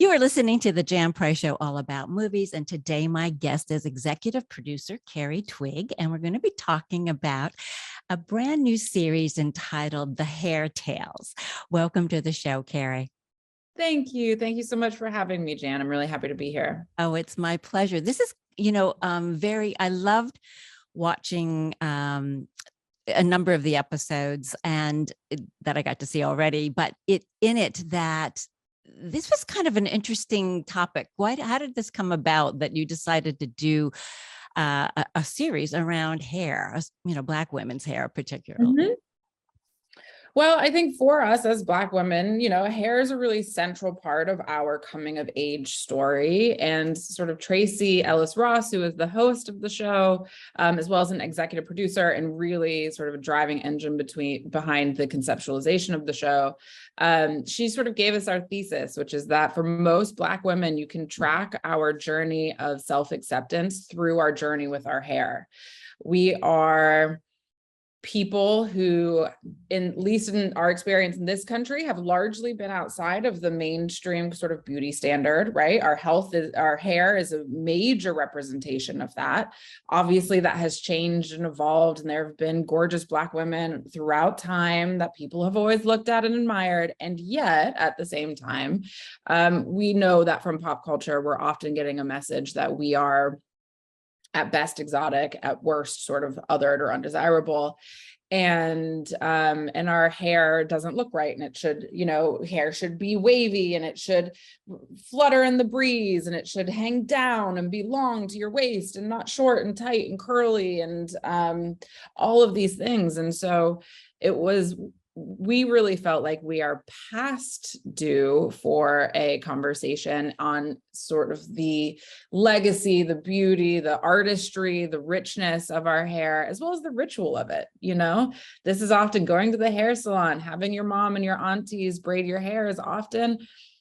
You are listening to the Jan Price Show, all about movies. And today my guest is executive producer Carri Twigg. And we're going to be talking about a brand new series entitled The Hair Tales. Welcome to the show, Carri. Thank you. Thank you so much for having me, Jan. I'm really happy to be here. Oh, it's my pleasure. This is, I loved watching a number of the episodes and that I got to see already, but that this was kind of an interesting topic. How did this come about that you decided to do a series around hair, Black women's hair particularly? Mm-hmm. Well, I think for us as Black women, hair is a really central part of our coming of age story. And sort of Tracee Ellis Ross, who is the host of the show, as well as an executive producer and really sort of a driving engine behind the conceptualization of the show, she sort of gave us our thesis, which is that for most Black women, you can track our journey of self-acceptance through our journey with our hair. We are people who, at least in our experience in this country, have largely been outside of the mainstream sort of beauty standard, right? Our hair is a major representation of that. Obviously, that has changed and evolved, and there have been gorgeous Black women throughout time that people have always looked at and admired. And yet, at the same time, we know that from pop culture, we're often getting a message that we are at best exotic, at worst sort of othered or undesirable, and our hair doesn't look right, and it should, hair should be wavy, and it should flutter in the breeze, and it should hang down and be long to your waist and not short and tight and curly, and all of these things. And so we really felt like we are past due for a conversation on sort of the legacy, the beauty, the artistry, the richness of our hair, as well as the ritual of it. This is often going to the hair salon, having your mom and your aunties braid your hair is often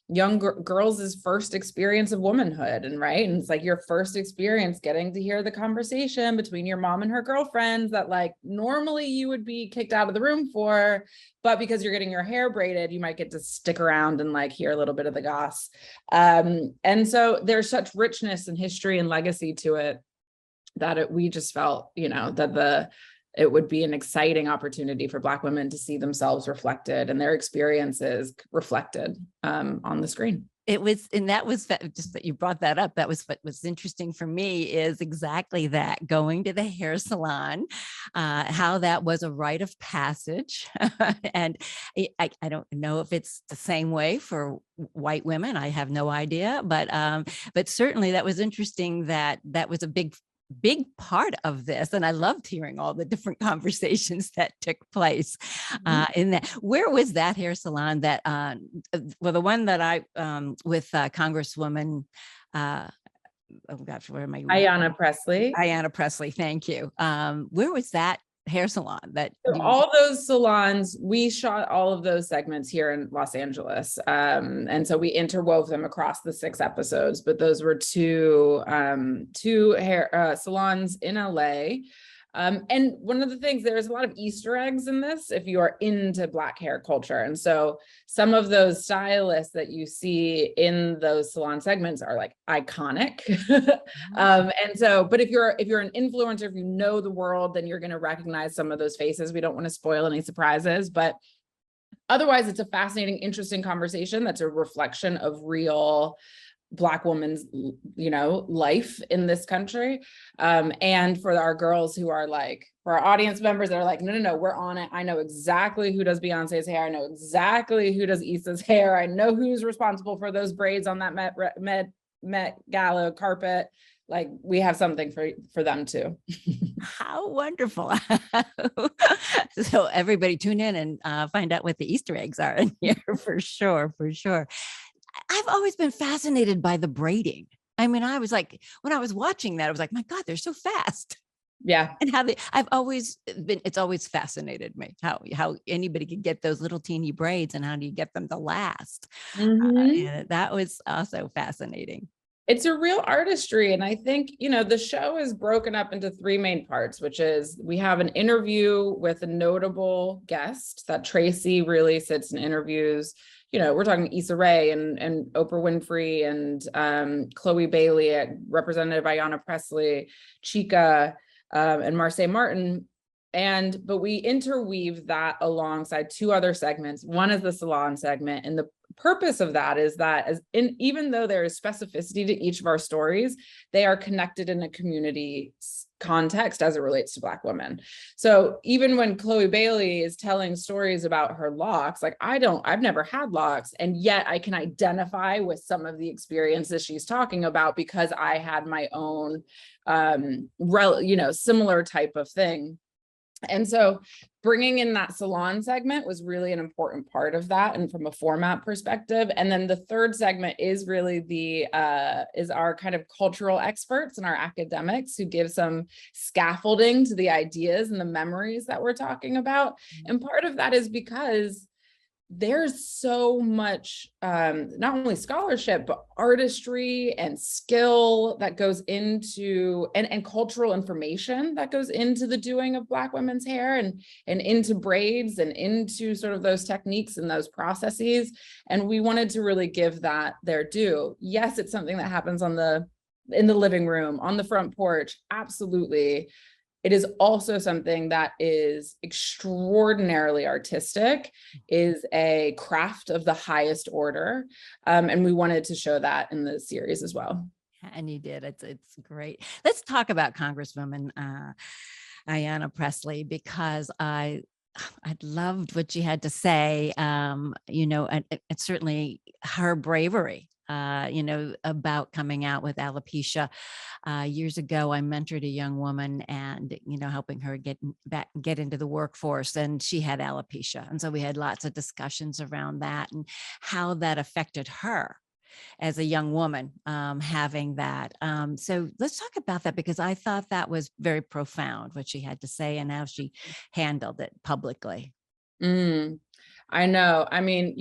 young girls' first experience of womanhood. And it's like your first experience getting to hear the conversation between your mom and her girlfriends that like normally you would be kicked out of the room for, but because you're getting your hair braided, you might get to stick around and like hear a little bit of the goss. And so there's such richness and history and legacy to it that we just felt, that it would be an exciting opportunity for Black women to see themselves reflected and their experiences reflected on the screen. Just that you brought that up. That was what was interesting for me, is exactly that, going to the hair salon, how that was a rite of passage. And I don't know if it's the same way for white women. I have no idea, but certainly that was interesting. That was a big part of this, and I loved hearing all the different conversations that took place in that. Where was that hair salon? That the one that I with Congresswoman oh gosh, where am I? Ayanna Pressley. Ayanna Pressley, thank you. Where was that hair salon? All those salons, we shot all of those segments here in Los Angeles, and so we interwove them across the 6 episodes. But those were two hair salons in LA. And one of the things, there's a lot of Easter eggs in this if you are into Black hair culture. And so some of those stylists that you see in those salon segments are like iconic. And so, but if you're an influencer, if you know the world, then you're going to recognize some of those faces. We don't want to spoil any surprises, but otherwise it's a fascinating, interesting conversation that's a reflection of real Black woman's, life in this country. And for our girls who are like, for our audience members that are like, no, we're on it. I know exactly who does Beyonce's hair. I know exactly who does Issa's hair. I know who's responsible for those braids on that Met Gala carpet. Like, we have something for them too. How wonderful. So everybody tune in and find out what the Easter eggs are in here for sure. I've always been fascinated by the braiding. I mean, I was like, when I was watching that, I was like, my God, they're so fast. Yeah. And it's always fascinated me how anybody could get those little teeny braids and how do you get them to last? Mm-hmm. That was also fascinating. It's a real artistry. And I think, the show is broken up into three main parts, which is we have an interview with a notable guest that Tracee really sits and interviews. We're talking Issa Rae and Oprah Winfrey and Chlöe Bailey, Representative Ayanna Pressley, Chika, and Marsai Martin. But we interweave that alongside two other segments. One is the salon segment, and the purpose of that is that even though there is specificity to each of our stories, they are connected in a community context as it relates to Black women. So even when Chlöe Bailey is telling stories about her locks, like I've never had locks, and yet I can identify with some of the experiences she's talking about because I had my own, similar type of thing. And so bringing in that salon segment was really an important part of that, and from a format perspective. And then the third segment is really is our kind of cultural experts and our academics who give some scaffolding to the ideas and the memories that we're talking about. And part of that is because there's so much, not only scholarship, but artistry and skill that goes into, and cultural information that goes into the doing of Black women's hair and into braids and into sort of those techniques and those processes. And we wanted to really give that their due. Yes, it's something that happens in the living room, on the front porch, absolutely. It is also something that is extraordinarily artistic, is a craft of the highest order. And we wanted to show that in the series as well. And you did. It's great. Let's talk about Congresswoman Ayanna Pressley, because I loved what she had to say, and certainly her bravery, about coming out with alopecia. Years ago, I mentored a young woman and, helping her get into the workforce, and she had alopecia. And so we had lots of discussions around that and how that affected her as a young woman, having that. So let's talk about that, because I thought that was very profound, what she had to say and how she handled it publicly. I know. I mean,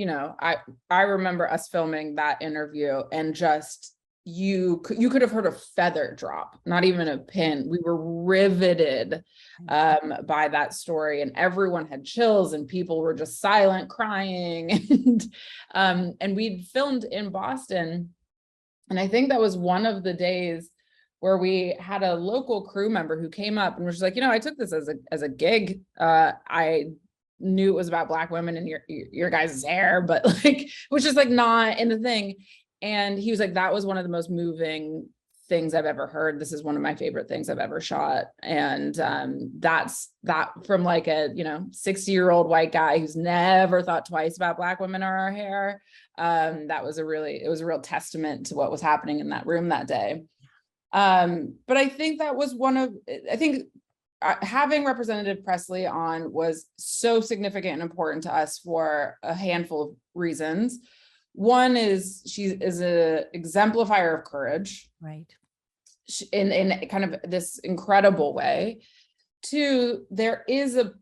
I remember us filming that interview, and just you could have heard a feather drop, not even a pin. We were riveted by that story, and everyone had chills, and people were just silent, crying. And we'd filmed in Boston, and I think that was one of the days where we had a local crew member who came up and was like, I took this as a gig. I knew it was about Black women and your guys' hair, but which is not in the thing. And he was like, that was one of the most moving things I've ever heard. This is one of my favorite things I've ever shot. And that's that from a 60-year-old white guy who's never thought twice about Black women or our hair. It was a real testament to what was happening in that room that day. But I think that was having Representative Pressley on was so significant and important to us for a handful of reasons. One is she is an exemplifier of courage, right? In kind of this incredible way. Two, there is a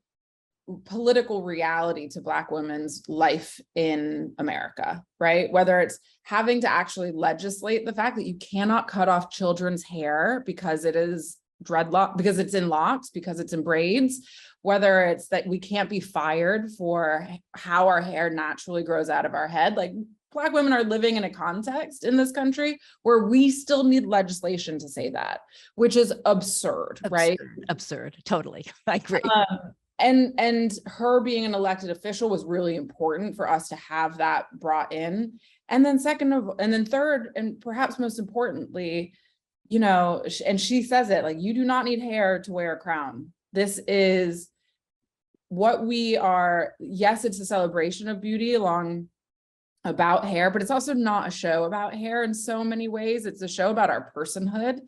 political reality to Black women's life in America, right? Whether it's having to actually legislate the fact that you cannot cut off children's hair because it is dreadlock, because it's in locks, because it's in braids, whether it's that we can't be fired for how our hair naturally grows out of our head. Black women are living in a context in this country where we still need legislation to say that, which is absurd, right? Absurd. Totally. I agree. And her being an elected official was really important for us to have that brought in. And then third, and perhaps most importantly, and she says it, you do not need hair to wear a crown. This is what we are. Yes, it's a celebration of beauty about hair, but it's also not a show about hair in so many ways. It's a show about our personhood.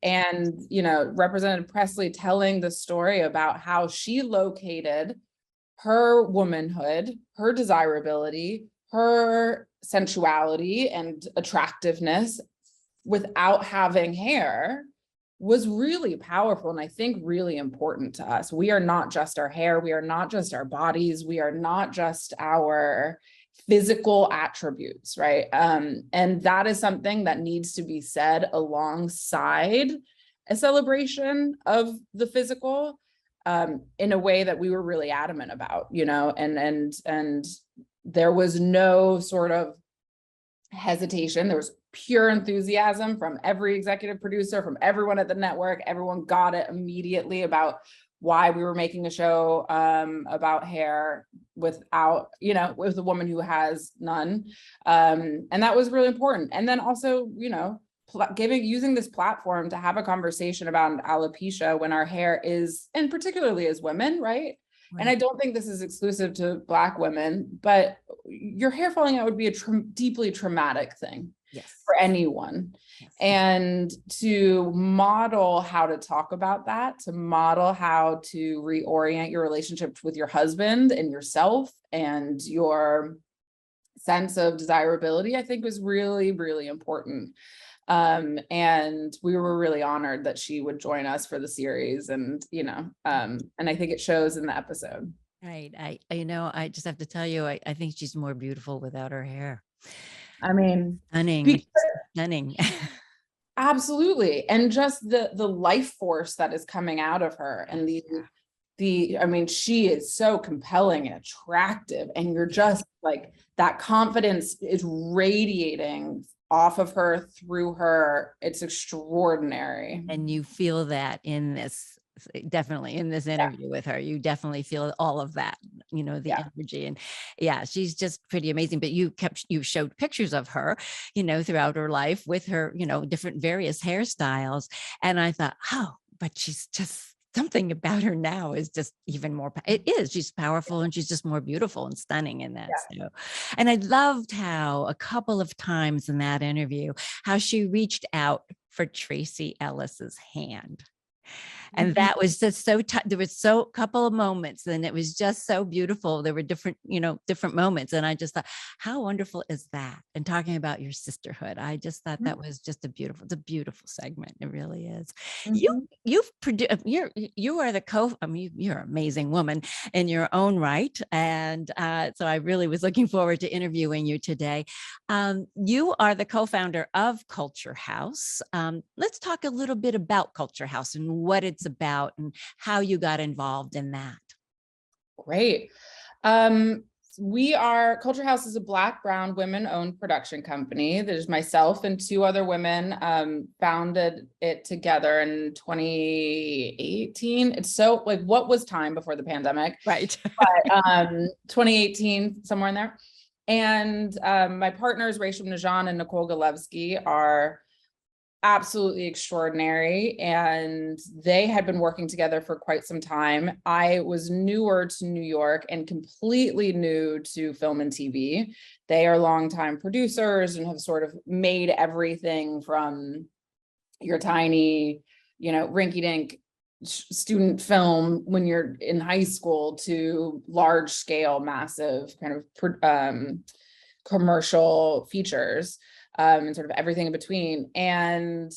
And, Representative Pressley telling the story about how she located her womanhood, her desirability, her sensuality and attractiveness without having hair was really powerful, and I think really important to us. We are not just our hair. We are not just our bodies. We are not just our physical attributes, right? And that is something that needs to be said alongside a celebration of the physical, in a way that we were really adamant about, and there was no sort of hesitation. There was pure enthusiasm from every executive producer, from everyone at the network. Everyone got it immediately about why we were making a show about hair without, with a woman who has none. And that was really important. And then also, using this platform to have a conversation about alopecia when our hair is, and particularly as women, right? And I don't think this is exclusive to Black women, but your hair falling out would be a deeply traumatic thing. Yes. For anyone. Yes. And to model how to talk about that, to model how to reorient your relationship with your husband and yourself and your sense of desirability, I think was really, really important. And we were really honored that she would join us for the series, and I think it shows in the episode. Right. I just have to tell you, I think she's more beautiful without her hair. I mean, stunning. Absolutely. And just the life force that is coming out of her, and she is so compelling and attractive, and you're just like, that confidence is radiating off of her, through her. It's extraordinary. And you feel that definitely in this interview with her, you definitely feel all of that, the energy, and she's just pretty amazing. But you showed pictures of her, throughout her life with her, different various hairstyles. And I thought, but she's just, something about her now is just even more, she's powerful, and she's just more beautiful and stunning in that. So, and I loved how a couple of times in that interview, how she reached out for Tracee Ellis's hand. And that was just there was a couple of moments, and it was just so beautiful. There were different moments. And I just thought, how wonderful is that? And talking about your sisterhood, I just thought that was just it's a beautiful segment. It really is. You've produced, you are you're an amazing woman in your own right. And so I really was looking forward to interviewing you today. You are the co-founder of Culture House. Let's talk a little bit about Culture House and what it's about and how you got involved in that. Great. Culture House is a Black, brown, women-owned production company. There's myself and two other women founded it together in 2018. It's so what was time before the pandemic? Right. But 2018, somewhere in there. And my partners, Rachel Najan and Nicole Galevsky, are absolutely extraordinary, and they had been working together for quite some time. I was newer to New York and completely new to film and TV. They are longtime producers and have sort of made everything from your tiny, rinky-dink student film when you're in high school to large scale, massive kind of commercial features. And sort of everything in between. And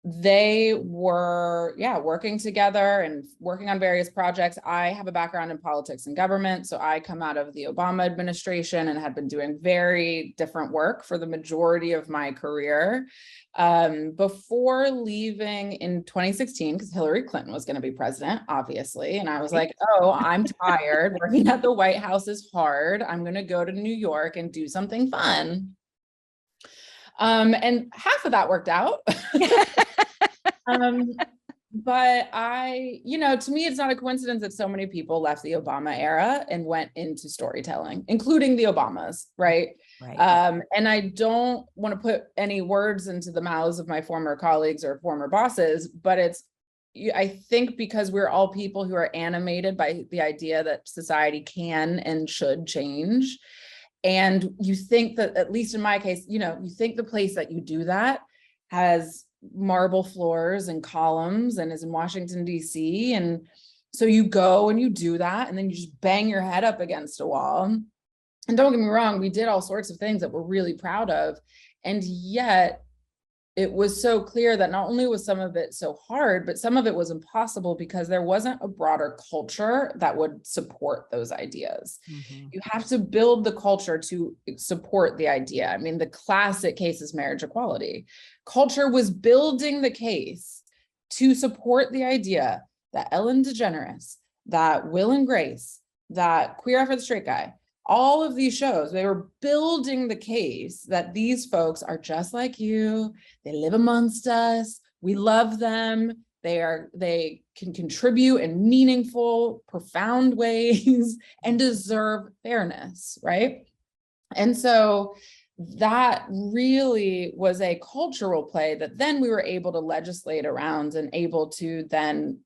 they were, working together and working on various projects. I have a background in politics and government, so I come out of the Obama administration and had been doing very different work for the majority of my career. Before leaving in 2016, because Hillary Clinton was going to be president, obviously. And I was like, I'm tired. Working at the White House is hard. I'm going to go to New York and do something fun. And half of that worked out. But to me, it's not a coincidence that so many people left the Obama era and went into storytelling, including the Obamas, right? And I don't want to put any words into the mouths of my former colleagues or former bosses, but I think because we're all people who are animated by the idea that society can and should change. And you think that, at least in my case, you think the place that you do that has marble floors and columns and is in Washington, D.C. And so you go and you do that, and then you just bang your head up against a wall. And don't get me wrong, we did all sorts of things that we're really proud of. And yet it was so clear that not only was some of it so hard, but some of it was impossible because there wasn't a broader culture that would support those ideas. Mm-hmm. You have to build the culture to support the idea. I mean, the classic case is marriage equality. Culture was building the case to support the idea that Ellen DeGeneres, that Will and Grace, that Queer Eye for the Straight Guy, all of these shows, they were building the case that these folks are just like you. They live amongst us. We love them. They can contribute in meaningful, profound ways and deserve fairness, right? And so that really was a cultural play that then we were able to legislate around and able to then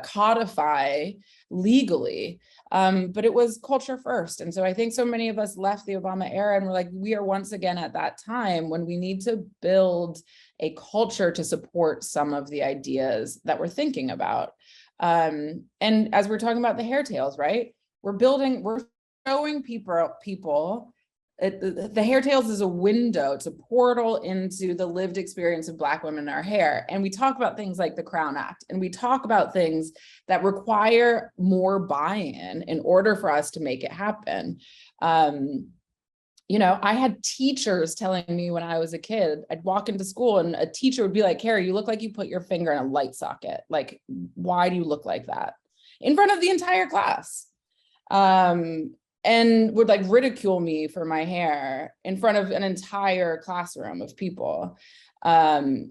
codify legally. But it was culture first. And so I think so many of us left the Obama era and we're like, we are once again at that time when we need to build a culture to support some of the ideas that we're thinking about. And as we're talking about the hair tales, right? We're showing people the hair tales is a window, it's a portal into the lived experience of Black women in our hair. And we talk about things like the Crown Act, and we talk about things that require more buy-in in order for us to make it happen. You know, I had teachers telling me when I was a kid, I'd walk into school and a teacher would be like, Carri, you look like you put your finger in a light socket. Like, why do you look like that? In front of the entire class. And would like ridicule me for my hair in front of an entire classroom of people. Because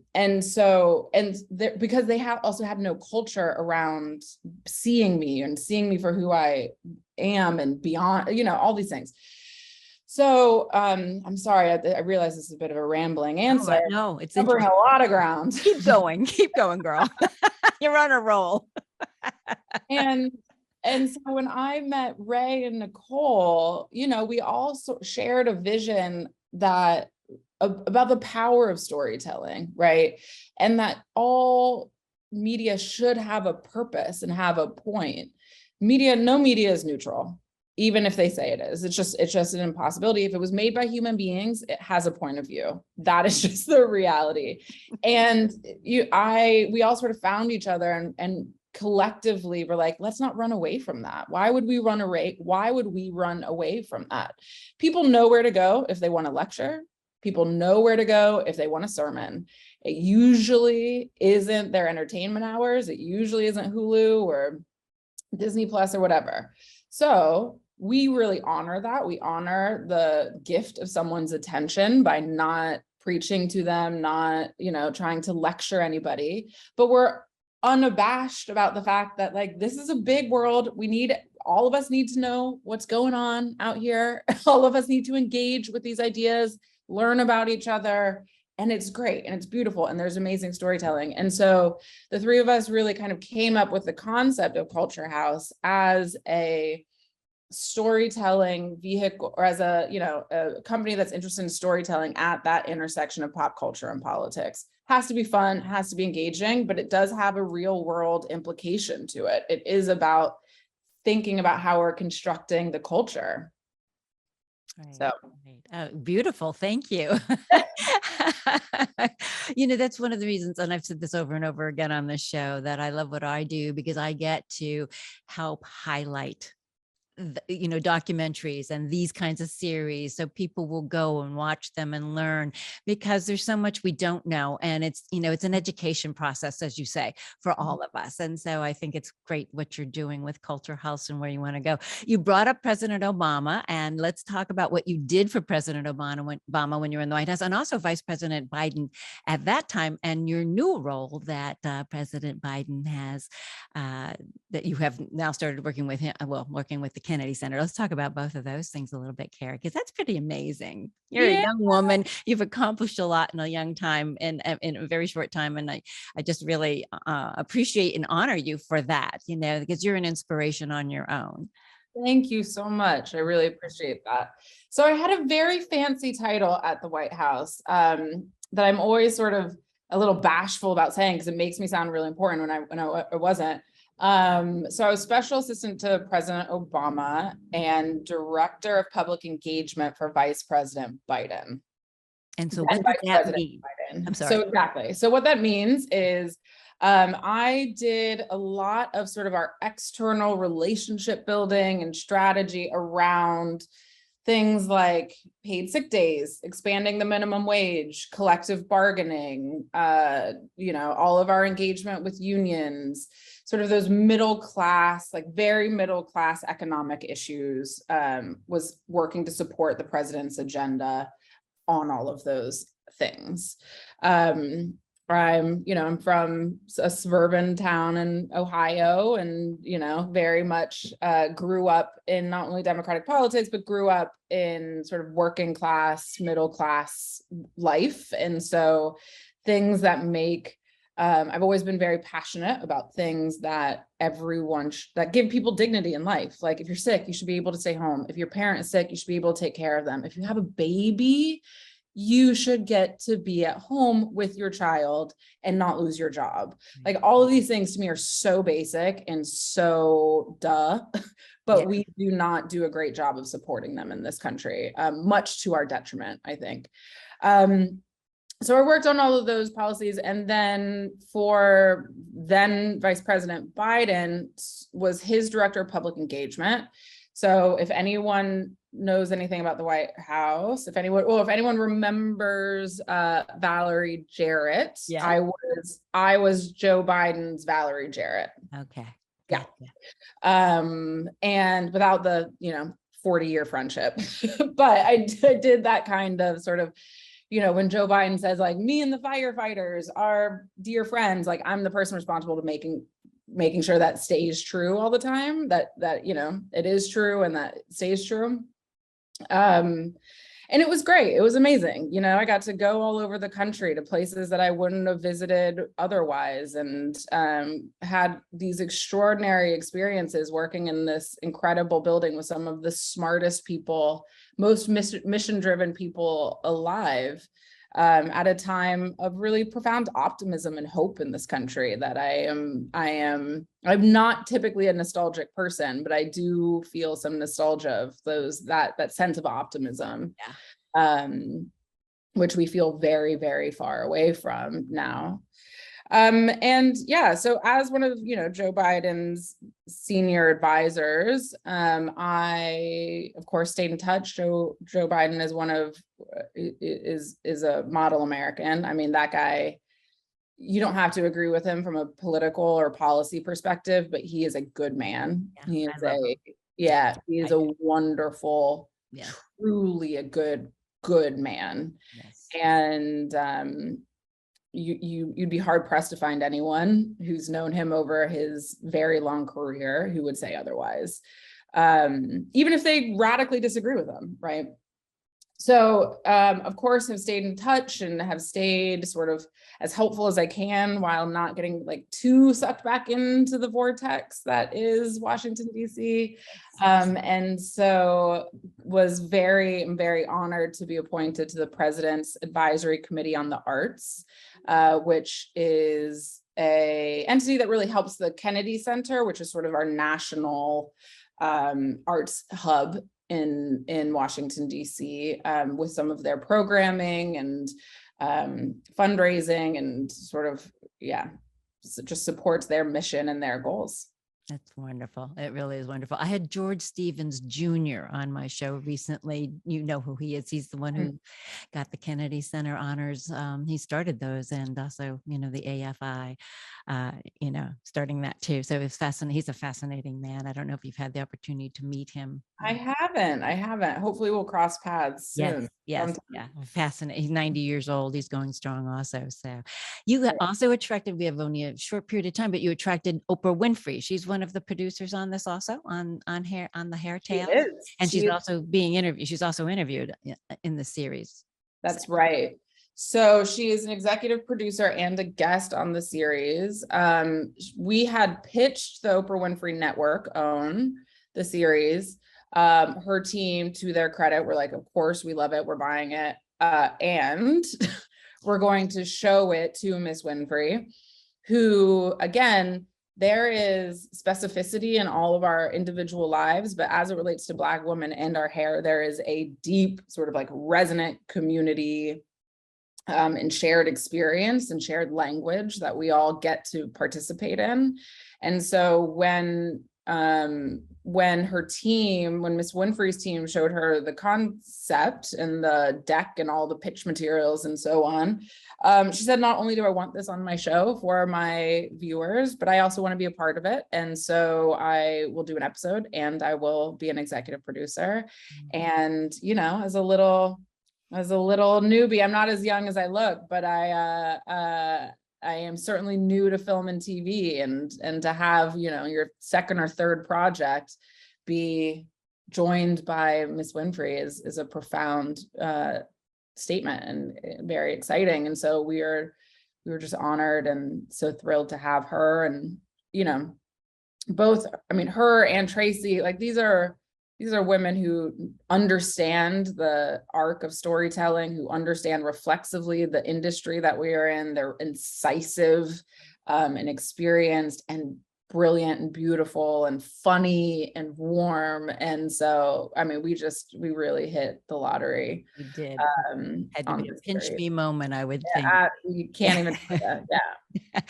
they also had no culture around seeing me for who I am and beyond, you know, all these things. So I'm sorry, I realize this is a bit of a rambling answer. No, it's covering a lot of ground. Keep going, girl. You're on a roll. And so when I met Ray and Nicole, you know, we also shared a vision that about the power of storytelling, right? And that all media should have a purpose and have a point. No media is neutral, even if they say it is. It's just an impossibility. If it was made by human beings, it has a point of view. That is just the reality. And we all sort of found each other and collectively we're like, let's not run away from that. Why would we run away from that? People know where to go if they want a lecture. People know where to go if they want a sermon. It usually isn't their entertainment hours. It usually isn't Hulu or Disney Plus or whatever. So we really honor that. We honor the gift of someone's attention by not preaching to them, not, you know, trying to lecture anybody, but we're unabashed about the fact that like this is a big world. All of us need to know what's going on out here. All of us need to engage with these ideas, learn about each other, and it's great and it's beautiful and there's amazing storytelling. And so the three of us really kind of came up with the concept of Culture House as a storytelling vehicle, or as a company that's interested in storytelling at that intersection of pop culture and politics. Has to be fun, has to be engaging, but it does have a real world implication to it. It is about thinking about how we're constructing the culture. Right, so right. Beautiful. Thank you. You know, that's one of the reasons, and I've said this over and over again on this show, that I love what I do, because I get to help highlight documentaries and these kinds of series, so people will go and watch them and learn, because there's so much we don't know, and it's an education process, as you say, for all of us. And so I think it's great what you're doing with Culture House and where you want to go. You brought up President Obama, and let's talk about what you did for President Obama when you were in the White House, and also Vice President Biden at that time, and your new role that President Biden has, that you have now started working with him, working with the Kennedy Center. Let's talk about both of those things a little bit, Carri, because that's pretty amazing. You're a young woman. You've accomplished a lot in a young time, in a very short time. And I just really appreciate and honor you for that, because you're an inspiration on your own. Thank you so much. I really appreciate that. So I had a very fancy title at the White House that I'm always sort of a little bashful about saying, because it makes me sound really important when I wasn't. So I was special assistant to President Obama and director of public engagement for Vice President Biden. And so then what does Vice that President mean? Biden. I'm sorry. So exactly. So what that means is I did a lot of sort of our external relationship building and strategy around things like paid sick days, expanding the minimum wage, collective bargaining, all of our engagement with unions, sort of those middle class, like very middle class economic issues, was working to support the president's agenda on all of those things. I'm from a suburban town in Ohio, and, very much grew up in not only Democratic politics, but grew up in sort of working class, middle class life. And so things that make, I've always been very passionate about things that that give people dignity in life. Like if you're sick, you should be able to stay home. If your parent is sick, you should be able to take care of them. If you have a baby, you should get to be at home with your child and not lose your job. Like all of these things to me are so basic and so duh, but we do not do a great job of supporting them in this country, much to our detriment, I think. So I worked on all of those policies, and then for then Vice President Biden was his director of public engagement. So if anyone knows anything about the White House, if anyone remembers Valerie Jarrett, I was Joe Biden's Valerie Jarrett. Okay. Yeah. And without the 40-year friendship, but I did that kind of sort of, when Joe Biden says like, me and the firefighters are dear friends, like I'm the person responsible to making sure that stays true all the time, that it is true and that stays true. And it was great. It was amazing. I got to go all over the country to places that I wouldn't have visited otherwise, and had these extraordinary experiences working in this incredible building with some of the smartest people, most mission-driven people alive, at a time of really profound optimism and hope in this country that I'm not typically a nostalgic person, but I do feel some nostalgia of that sense of optimism, which we feel very, very far away from now. So as one of, Joe Biden's senior advisors, I of course stayed in touch. Joe Biden is a model American. I mean, that guy, you don't have to agree with him from a political or policy perspective, but he is a good man. He is a wonderful, truly a good man. Yes. And you'd be hard pressed to find anyone who's known him over his very long career who would say otherwise, even if they radically disagree with him, right? So, of course, have stayed in touch and have stayed sort of as helpful as I can while not getting like too sucked back into the vortex that is Washington, D.C. And so was very, very honored to be appointed to the President's Advisory Committee on the Arts, which is an entity that really helps the Kennedy Center, which is sort of our national arts hub in Washington, D.C., with some of their programming and fundraising and sort of, just supports their mission and their goals. That's wonderful. It really is wonderful. I had George Stevens Jr. on my show recently. You know who he is. He's the one who got the Kennedy Center honors. He started those, and also, the AFI, starting that too. So it's fascinating. He's a fascinating man. I don't know if you've had the opportunity to meet him. I haven't. Hopefully we'll cross paths soon. Yes. Yeah. Fascinating. He's 90 years old. He's going strong also. So you also attracted, we have only a short period of time, but you attracted Oprah Winfrey. She's one of the producers on this also, on the Hair Tale. She is. And she's also being interviewed. She's also interviewed in the series. That's right. So she is an executive producer and a guest on the series. We had pitched the Oprah Winfrey Network own the series. Her team, to their credit, were like, of course, we love it. We're buying it. And we're going to show it to Miss Winfrey, who, again, there is specificity in all of our individual lives, but as it relates to Black women and our hair, there is a deep sort of like resonant community and shared experience and shared language that we all get to participate in. And so when her team, when Miss Winfrey's team showed her the concept and the deck and all the pitch materials and so on, she said, not only do I want this on my show for my viewers, but I also want to be a part of it. And so I will do an episode and I will be an executive producer. And, you know, as a little newbie, I'm not as young as I look, but I am certainly new to film and TV, and to have, you know, your second or third project be joined by Miss Winfrey is a profound statement and very exciting. And so we were just honored and so thrilled to have her. And, you know, both, I mean, her and Tracee, like these are women who understand the arc of storytelling, who understand reflexively the industry that we are in. They're incisive and experienced and brilliant and beautiful and funny and warm. And so, I mean, we really hit the lottery. We did. Had to be a pinch me moment, I would think. You can't even do that. Yeah.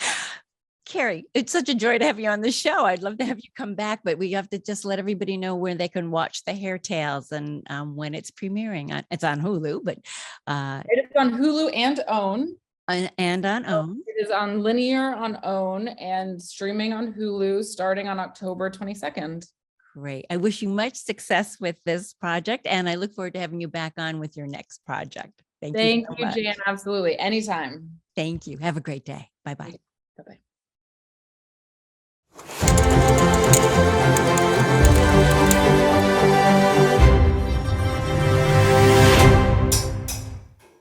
Carri, it's such a joy to have you on the show. I'd love to have you come back, but we have to just let everybody know where they can watch the Hair Tales and when it's premiering. It's on Hulu, but it is on Hulu and OWN. And on OWN. It is on linear on OWN and streaming on Hulu starting on October 22nd. Great. I wish you much success with this project, and I look forward to having you back on with your next project. Thank you so much. Jan. Absolutely. Anytime. Thank you. Have a great day. Bye-bye. Bye-bye.